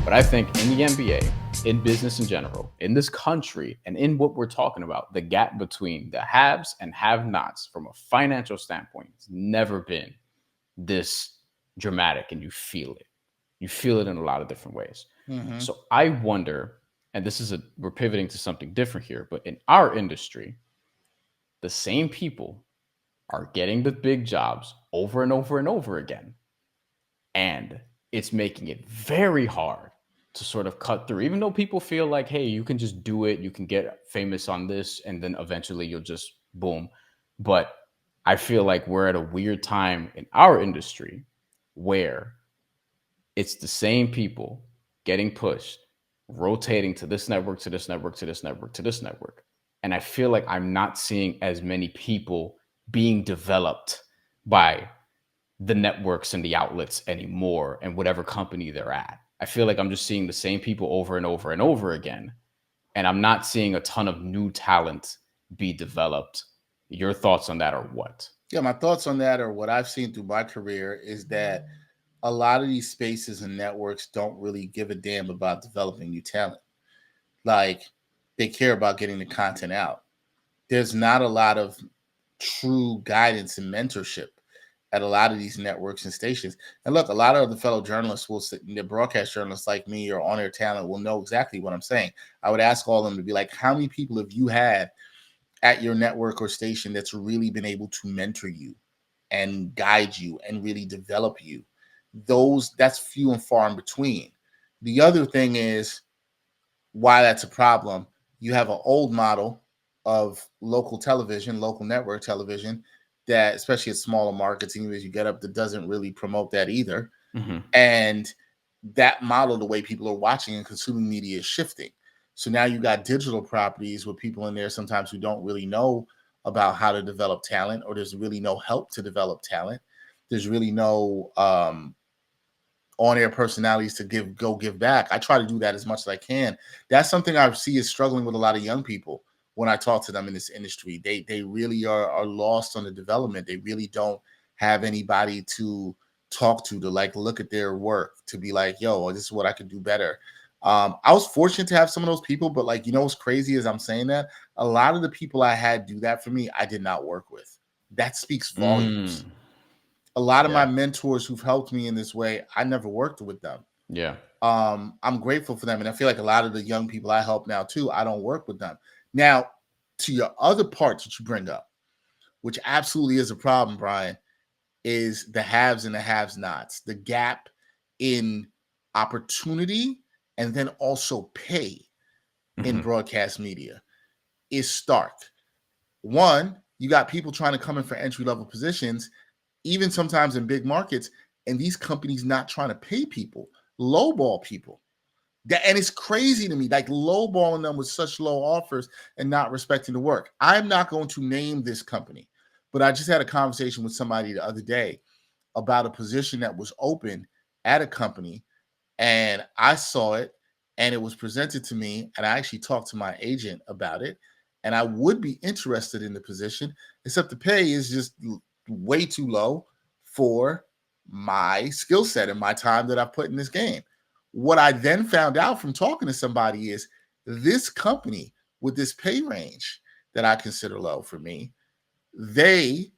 But I think in the NBA, in business in general, in this country, and in what we're talking about, the gap between the haves and have nots from a financial standpoint has never been this dramatic, and you feel it. You feel it in a lot of different ways. Mm-hmm. So I wonder, and we're pivoting to something different here, but in our industry, the same people are getting the big jobs over and over and over again. And it's making it very hard to sort of cut through, even though people feel like, hey, you can just do it, you can get famous on this, and then eventually you'll just boom. But I feel like we're at a weird time in our industry where it's the same people getting pushed, rotating to this network, to this network, to this network, to this network. And I feel like I'm not seeing as many people being developed by the networks and the outlets anymore and whatever company they're at. I feel like I'm just seeing the same people over and over and over again. And I'm not seeing a ton of new talent be developed. Your thoughts on that are what? Yeah, my thoughts on that are what I've seen through my career is that a lot of these spaces and networks don't really give a damn about developing new talent. Like, they care about getting the content out. There's not a lot of true guidance and mentorship at a lot of these networks and stations. And look, a lot of the fellow journalists will sit, the broadcast journalists like me or on air talent will know exactly what I'm saying. I would ask all of them to be like, how many people have you had at your network or station that's really been able to mentor you and guide you and really develop you? That's few and far in between. The other thing is why that's a problem. You have an old model of local television, local network television, that especially at smaller markets, even as you get up, that doesn't really promote that either. Mm-hmm. And that model, the way people are watching and consuming media, is shifting. So now you got digital properties with people in there sometimes who don't really know about how to develop talent, or there's really no help to develop talent. There's really no on-air personalities to give back. I try to do that as much as I can. That's something I see is struggling with a lot of young people when I talk to them in this industry. They really are lost on the development. They really don't have anybody to talk to like look at their work, to be like, yo, this is what I could do better. I was fortunate to have some of those people, but like, what's crazy is I'm saying that a lot of the people I had do that for me, I did not work with. That speaks volumes. A lot of my Yeah. mentors who've helped me in this way, I never worked with them. Yeah. I'm grateful for them. And I feel like a lot of the young people I help now too, I don't work with them. Now, to your other parts that you bring up, which absolutely is a problem, Brian, is the haves and the haves nots, the gap in opportunity and then also pay in Mm-hmm. broadcast media is stark. One, you got people trying to come in for entry level positions, even sometimes in big markets, and these companies not trying to pay people, lowball people. And it's crazy to me, like lowballing them with such low offers and not respecting the work. I'm not going to name this company, but I just had a conversation with somebody the other day about a position that was open at a company, and I saw it and it was presented to me, and I actually talked to my agent about it, and I would be interested in the position, except the pay is just way too low for my skill set and my time that I put in this game. What I then found out from talking to somebody is this company with this pay range that I consider low for me, they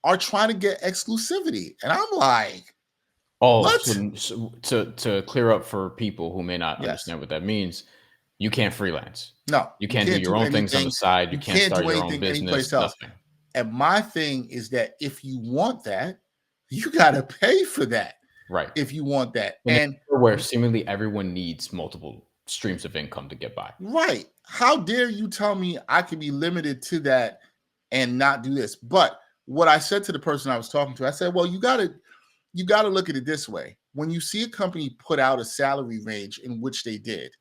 are trying to get exclusivity. And I'm like, Oh, what? so to clear up for people who may not Yes. understand what that means, you can't freelance. No, You you can't do can't your do own things on the anything. side. You You can't can't start do your own anything anyplace business. else. Nothing. And my thing is that if you want that, you got to pay for that. Right. If you want that. In And a where seemingly everyone needs multiple streams of income to get by. right, how dare you tell me I can be limited to that and not do this? But what I said to the person I was talking to, I said, well, you got to look at it this way. When you see a company put out a salary range in which they did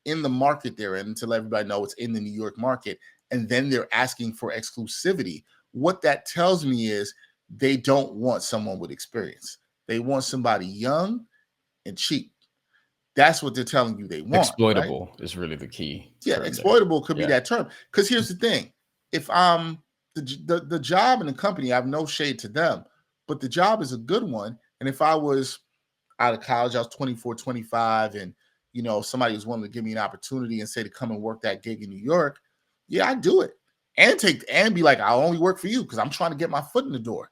in the market they're in, to let everybody know it's in the New York market, and then they're asking for exclusivity, what that tells me is they don't want someone with experience. They want somebody young and cheap. That's what they're telling you they want, right? Exploitable is really the key Yeah, term there. exploitable could be Yeah. that term. Because here's the thing: if the job in the company, I have no shade to them, but the job is a good one, and if I was out of college, I was 24, 25, and somebody was willing to give me an opportunity and say to come and work that gig in New York, yeah, I'd do it. And be like, I'll only work for you because I'm trying to get my foot in the door.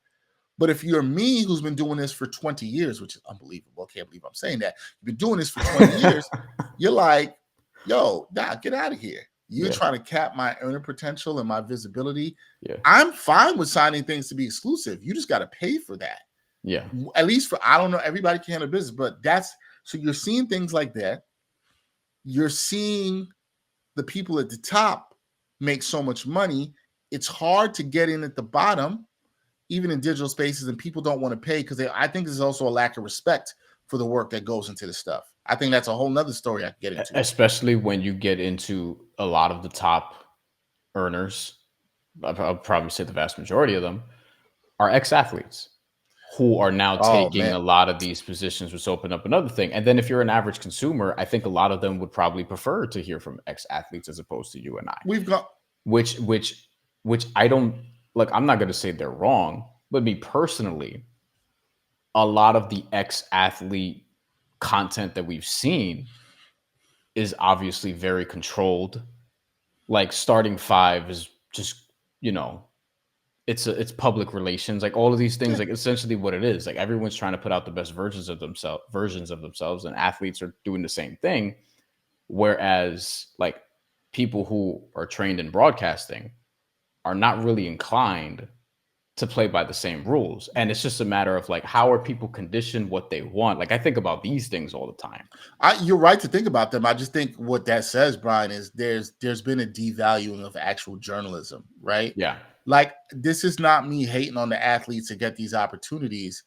But if you're me, who's been doing this for 20 years, which is unbelievable, I can't believe I'm saying that. You've been doing this for 20 years. You're like, yo, nah, get out of here. You're trying to cap my earning potential and my visibility. Yeah. I'm fine with signing things to be exclusive. You just got to pay for that. Yeah. At least I don't know, everybody can handle business, but so you're seeing things like that. You're seeing the people at the top make so much money. It's hard to get in at the bottom, even in digital spaces, and people don't want to pay because I think there's also a lack of respect for the work that goes into this stuff. I think that's a whole nother story I can get into. Especially when you get into a lot of the top earners, I'll probably say the vast majority of them are ex-athletes who are now taking a lot of these positions, which open up another thing. And then if you're an average consumer, I think a lot of them would probably prefer to hear from ex-athletes as opposed to you and I. We've got which I don't like. I'm not going to say they're wrong, but me personally, a lot of the ex-athlete content that we've seen is obviously very controlled. Like Starting Five is just, it's public relations, like all of these things, like essentially what it is. Like everyone's trying to put out the best versions of themselves, and athletes are doing the same thing. Whereas like people who are trained in broadcasting are not really inclined to play by the same rules. And it's just a matter of like, how are people conditioned what they want? Like I think about these things all the time. You're right to think about them. I just think what that says, Bryan, is there's been a devaluing of actual journalism, right? Yeah. Like this is not me hating on the athletes to get these opportunities,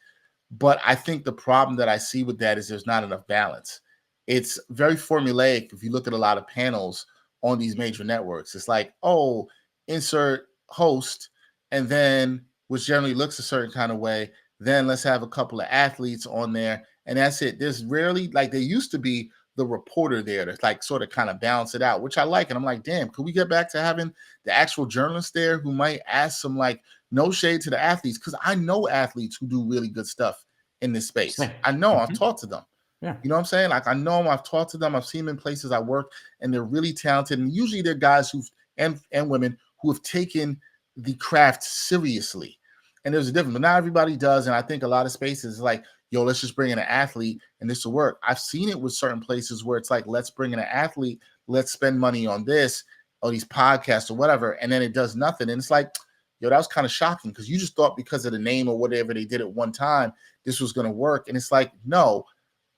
but I think the problem that I see with that is there's not enough balance. It's very formulaic. If you look at a lot of panels on these major networks, it's like, oh, insert host, and then which generally looks a certain kind of way. Then let's have a couple of athletes on there, and that's it. There's rarely, like there used to be, the reporter there to like sort of kind of balance it out, which I like. And I'm like, damn, could we get back to having the actual journalist there who might ask some like no shade to the athletes? Because I know athletes who do really good stuff in this space. I know I've talked to them. Yeah. You know what I'm saying? Like I know them, I've talked to them, I've seen them in places I work, and they're really talented. And usually they're guys and women who have taken the craft seriously. And there's a difference, but not everybody does. And I think a lot of spaces is like, yo, let's just bring in an athlete and this will work. I've seen it with certain places where it's like, let's bring in an athlete, let's spend money on this or these podcasts or whatever. And then it does nothing. And it's like, yo, that was kind of shocking because you just thought because of the name or whatever they did at one time, this was going to work. And it's like, no,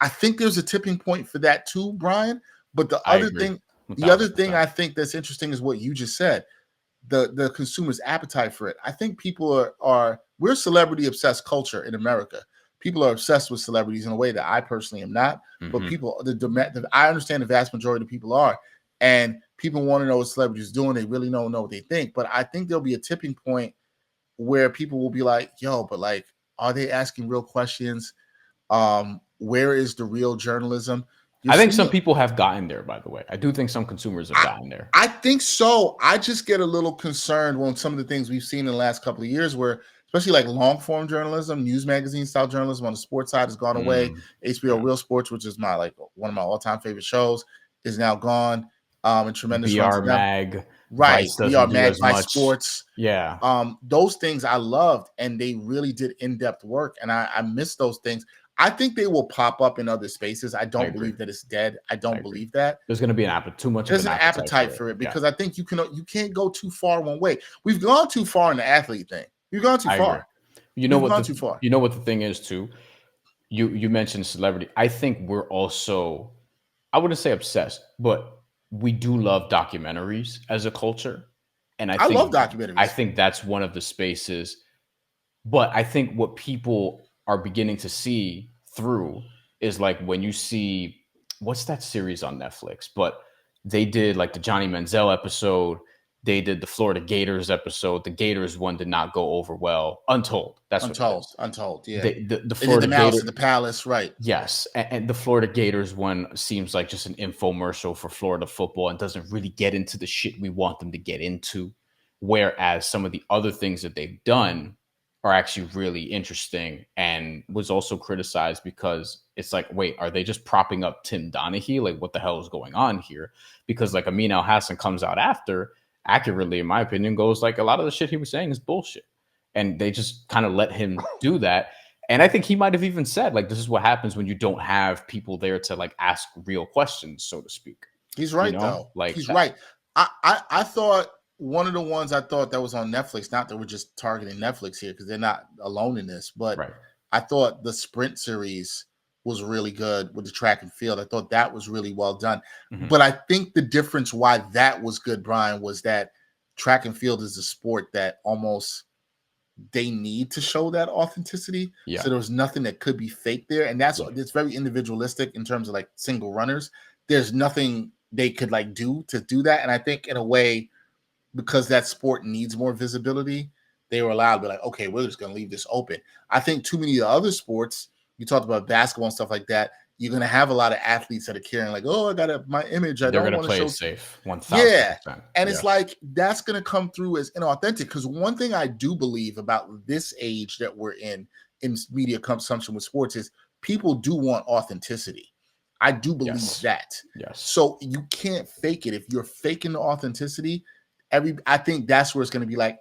I think there's a tipping point for that too, Bryan. But the other thing I think that's interesting is what you just said. The consumer's appetite for it. I think people we're celebrity obsessed culture in America. People are obsessed with celebrities in a way that I personally am not. But people, I understand the vast majority of people are, and people want to know what celebrities are doing. They really don't know what they think. But I think there'll be a tipping point where people will be like, yo, but like, are they asking real questions? Where is the real journalism? I think some people have gotten there, by the way. I do think some consumers have gotten there. I think so. I just get a little concerned when some of the things we've seen in the last couple of years where, especially like long form journalism, news magazine style journalism on the sports side has gone away. HBO Real Sports, which is one of my all-time favorite shows, is now gone. And tremendous BR Mag. Right. BR Mag, Vice Sports. Yeah. Those things I loved, and they really did in-depth work. And I miss those things. I think they will pop up in other spaces. I don't believe that it's dead. I don't believe that. There's going to be an appetite for it because I think you can't go too far one way. We've gone too far in the athlete thing. We've gone too far. You know what the thing is too? You mentioned celebrity. I think we're also, I wouldn't say obsessed, but we do love documentaries as a culture. And I love documentaries. I think that's one of the spaces. But I think what people are beginning to see through is like when you see, what's that series on Netflix? But they did like the Johnny Manziel episode. They did the Florida Gators episode. The Gators one did not go over well. Untold. That's Untold. Yeah. The Florida Gators at the Palace, right? Yes, and the Florida Gators one seems like just an infomercial for Florida football and doesn't really get into the shit we want them to get into. Whereas some of the other things that they've done are actually really interesting, and was also criticized because it's like, wait, are they just propping up Tim Donaghy? Like, what the hell is going on here? Because like Amin Al Hassan comes out after, accurately, in my opinion, goes like a lot of the shit he was saying is bullshit. And they just kind of let him do that. And I think he might have even said, like, this is what happens when you don't have people there to like ask real questions, so to speak. He's You right know, though. like He's that. right. I thought one of the ones I thought that was on Netflix, not that we're just targeting Netflix here because they're not alone in this, but Right. I thought the sprint series was really good with the track and field. I thought that was really well done. Mhm. But I think the difference why that was good, Brian, was that track and field is a sport that almost they need to show that authenticity. Yeah. So there was nothing that could be fake there. And that's Yeah. it's very individualistic in terms of like single runners. There's nothing they could like do to do that. And I think in a way, because that sport needs more visibility, they were allowed to be like, okay, we're just going to leave this open. I think too many of the other sports, you talked about basketball and stuff like that, you're going to have a lot of athletes that are caring like, oh, I got my image. I They're don't gonna want to play it show. safe, Yeah. 1000%. And it's Yeah. like that's going to come through as inauthentic because one thing I do believe about this age that we're in media consumption with sports is people do want authenticity. I do believe Yes. that. Yes. So you can't fake it. If you're faking the authenticity, I think that's where it's going to be like,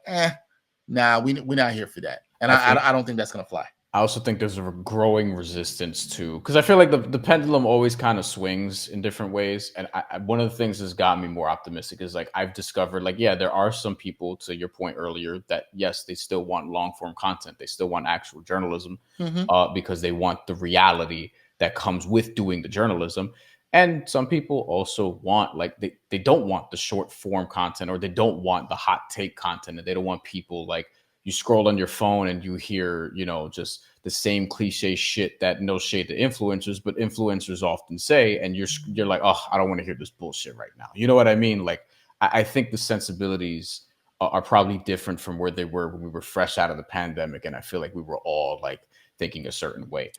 nah, we're not here for that. And I think I don't think that's going to fly. I also think there's a growing resistance to, because I feel like the pendulum always kind of swings in different ways. And one of the things that's got me more optimistic is like I've discovered, like, yeah, there are some people, to your point earlier, that yes, they still want long form content. They still want actual journalism Mm-hmm. because they want the reality that comes with doing the journalism. And some people also want, like, they don't want the short form content, or they don't want the hot take content, and they don't want people like, you scroll on your phone and you hear, just the same cliche shit that, no shade to influencers, but influencers often say, and you're like, oh, I don't want to hear this bullshit right now. You know what I mean? Like, I think the sensibilities are probably different from where they were when we were fresh out of the pandemic, and I feel like we were all like thinking a certain way.